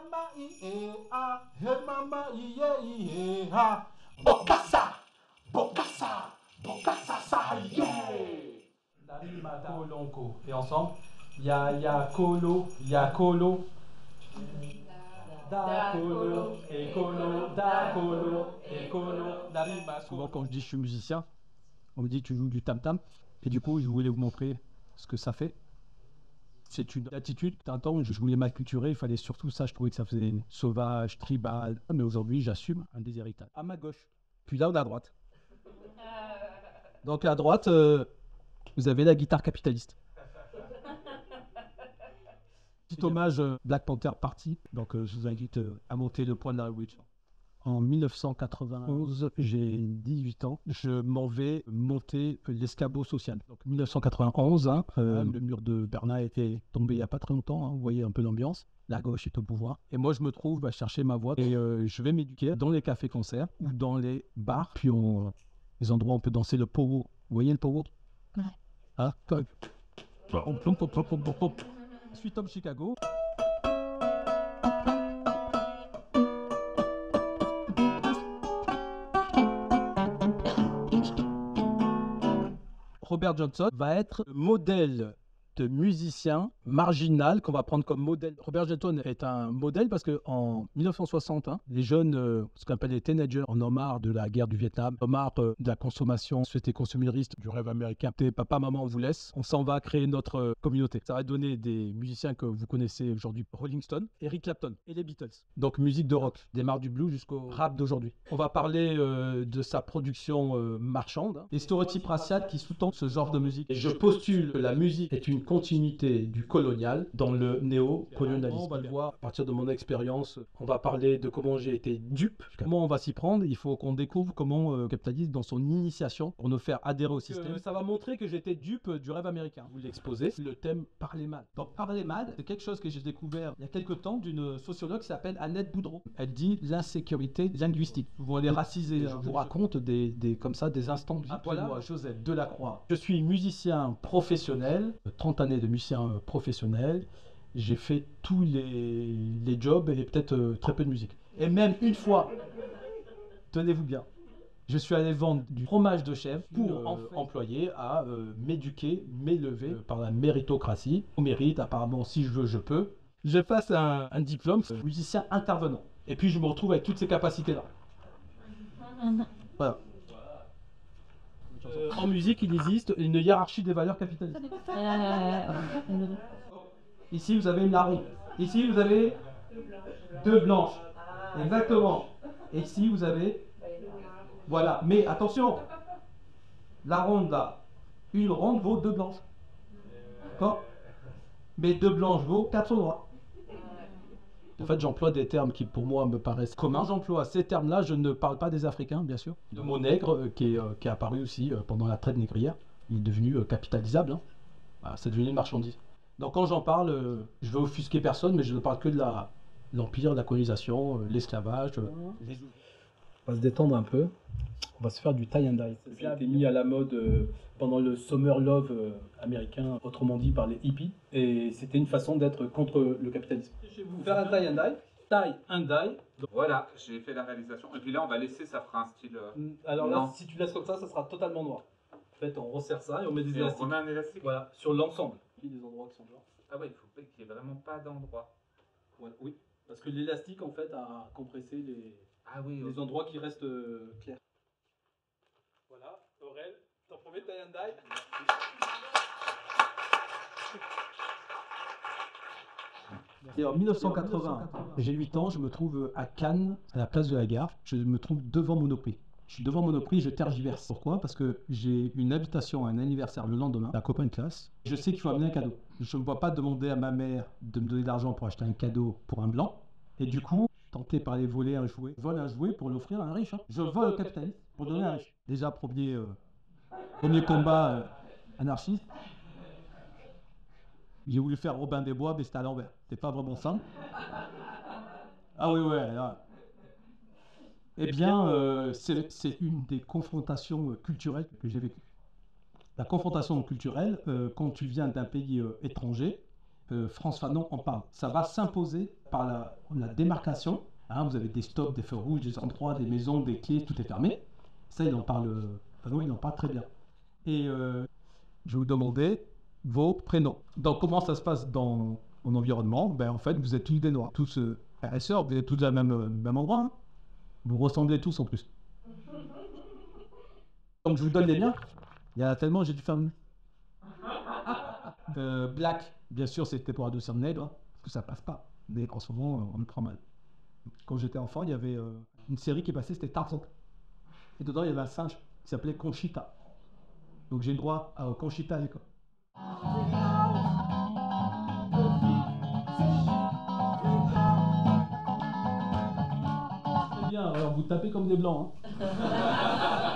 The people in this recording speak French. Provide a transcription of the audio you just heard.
mama iea, hey mama iea, bokassa, bokassa, bokassa ça yeah. Darima kolonko et ensemble, ya kolo, ya kolo. Da kolo, et kolo, da kolo, et kolo, darima. Souvent quand je dis je suis musicien, on me dit tu joues du tam-tam, et du coup je voulais vous montrer ce que ça fait. C'est une attitude. Un temps, je voulais m'acculturer, il fallait surtout ça, je trouvais que ça faisait sauvage, tribal. Mais aujourd'hui, j'assume un des héritages. À ma gauche. Puis là, on est à droite. Donc à droite, vous avez la guitare capitaliste. Petit hommage Black Panther Party. Donc je vous invite à monter le point de la Bridge. En 1991, j'ai 18 ans. Je m'en vais monter l'escabeau social. Donc 1991, le mur de Berlin était tombé il n'y a pas très longtemps. Vous voyez un peu l'ambiance. La gauche est au pouvoir. Et moi, je me trouve à chercher ma voie. Et je vais m'éduquer dans les cafés-concerts ou dans les bars. Puis les endroits où on peut danser le pogo. Vous voyez le pogo? Ouais. Ah, je suis Tom Chicago. Robert Johnson va être le modèle de musicien marginal qu'on va prendre comme modèle. Robert Johnson est un modèle parce qu'en 1960, les jeunes, ce qu'on appelle les teenagers, en ont marre de la guerre du Vietnam, en ont marre de la consommation, société consumériste, du rêve américain. Papa, maman, on vous laisse, on s'en va créer notre communauté. Ça va donner des musiciens que vous connaissez aujourd'hui, Rolling Stone, Eric Clapton et les Beatles. Donc musique de rock, démarre du blues jusqu'au rap d'aujourd'hui. On va parler de sa production marchande, des stéréotypes raciaux qui sous-tendent ce genre de musique. Et je postule que la musique est une continuité du colonial dans le néo-colonialisme. On va le voir à partir de mon expérience. On va parler de comment j'ai été dupe, comment on va s'y prendre. Il faut qu'on découvre comment le capitalisme dans son initiation pour nous faire adhérer au système. Ça va montrer que j'étais dupe du rêve américain. Vous l'exposez, le thème parler mal. Donc parler mal, c'est quelque chose que j'ai découvert il y a quelques temps d'une sociologue qui s'appelle Annette Boudreau. Elle dit l'insécurité linguistique. Vous les raciser. Je vous raconte comme ça des instants de vie. Voilà, Joseph Delacroix. Je suis musicien professionnel, 30 années de musicien professionnel. J'ai fait tous les jobs et peut-être très peu de musique. Et même une fois, tenez-vous bien, je suis allé vendre du fromage de chèvre pour employer à m'éduquer, m'élever par la méritocratie. On mérite, apparemment, si je veux, je peux. Je passe un diplôme musicien intervenant. Et puis je me retrouve avec toutes ces capacités-là. Voilà. En musique, il existe une hiérarchie des valeurs capitalistes. Ici, vous avez une larron. Ici, vous avez deux blanches. Exactement. Et ici, vous avez... Voilà. Mais attention, la ronde là, une ronde vaut deux blanches. D'accord? Mais deux blanches vaut quatre noirs. En fait, j'emploie des termes qui, pour moi, me paraissent communs. J'emploie ces termes-là, je ne parle pas des Africains, bien sûr. Le mot nègre, qui est apparu aussi pendant la traite négrière, il est devenu capitalisable. Voilà, c'est devenu une marchandise. Donc quand j'en parle, je veux offusquer personne, mais je ne parle que de l'empire, la colonisation, l'esclavage. On va se détendre un peu. On va se faire du tie and dye. Ça a été mis à la mode pendant le Summer Love américain, autrement dit par les hippies. Et c'était une façon d'être contre le capitalisme. Je vais vous faire un tie and dye. Tie and dye. Voilà, j'ai fait la réalisation. Et puis là, on va laisser, ça fera un style... Alors là, si tu laisses comme ça sera totalement noir. En fait, on resserre ça et on met des élastiques. On met un élastique. Voilà, sur l'ensemble. Il y a des endroits qui sont blancs. Ah ouais, il faut pas qu'il n'y ait vraiment pas d'endroit. Ouais, oui, parce que l'élastique, en fait, a compressé les endroits qui restent clairs. Voilà, Aurel, ton premier tie and dye. Et en 1980, j'ai 8 ans, je me trouve à Cannes, à la place de la Gare. Je me trouve devant Monoprix. Je suis devant Monoprix, je tergiverse. Pourquoi? Parce que j'ai une invitation à un anniversaire le lendemain, d'un copain de classe. Je sais qu'il faut amener un cadeau. Je ne vois pas demander à ma mère de me donner de l'argent pour acheter un cadeau pour un blanc. Et du coup, tenté par aller voler un jouet, vole un jouet pour l'offrir à un riche. Je vole au capitaliste pour donner à un riche. Déjà, premier combat anarchiste. J'ai voulu faire Robin des Bois, mais c'était à l'envers. C'était pas vraiment ça. Ah oui, ouais. Là. Eh bien, c'est une des confrontations culturelles que j'ai vécues. La confrontation culturelle, quand tu viens d'un pays étranger, France Fanon en parle. Ça va s'imposer par la démarcation. Hein, vous avez des stops, des feux rouges, des endroits, des maisons, des quais, tout est fermé. Ça, il en parle, Fanon, il en parle très bien. Et je vais vous demander vos prénoms. Donc, comment ça se passe dans mon environnement? Ben, en fait, vous êtes tous des Noirs, tous frères et sœurs, vous êtes tous à même endroit. Hein. Vous ressemblez tous en plus. Donc, je vous donne les liens. Il y en a tellement, j'ai dû faire Black, bien sûr, c'était pour adoucir le nègre, parce que ça passe pas. Mais en ce moment, on me prend mal. Quand j'étais enfant, il y avait une série qui passait, c'était Tarzan. Et dedans, il y avait un singe qui s'appelait Conchita. Donc j'ai le droit à Conchita à l'école. Très bien, alors vous tapez comme des blancs. Hein.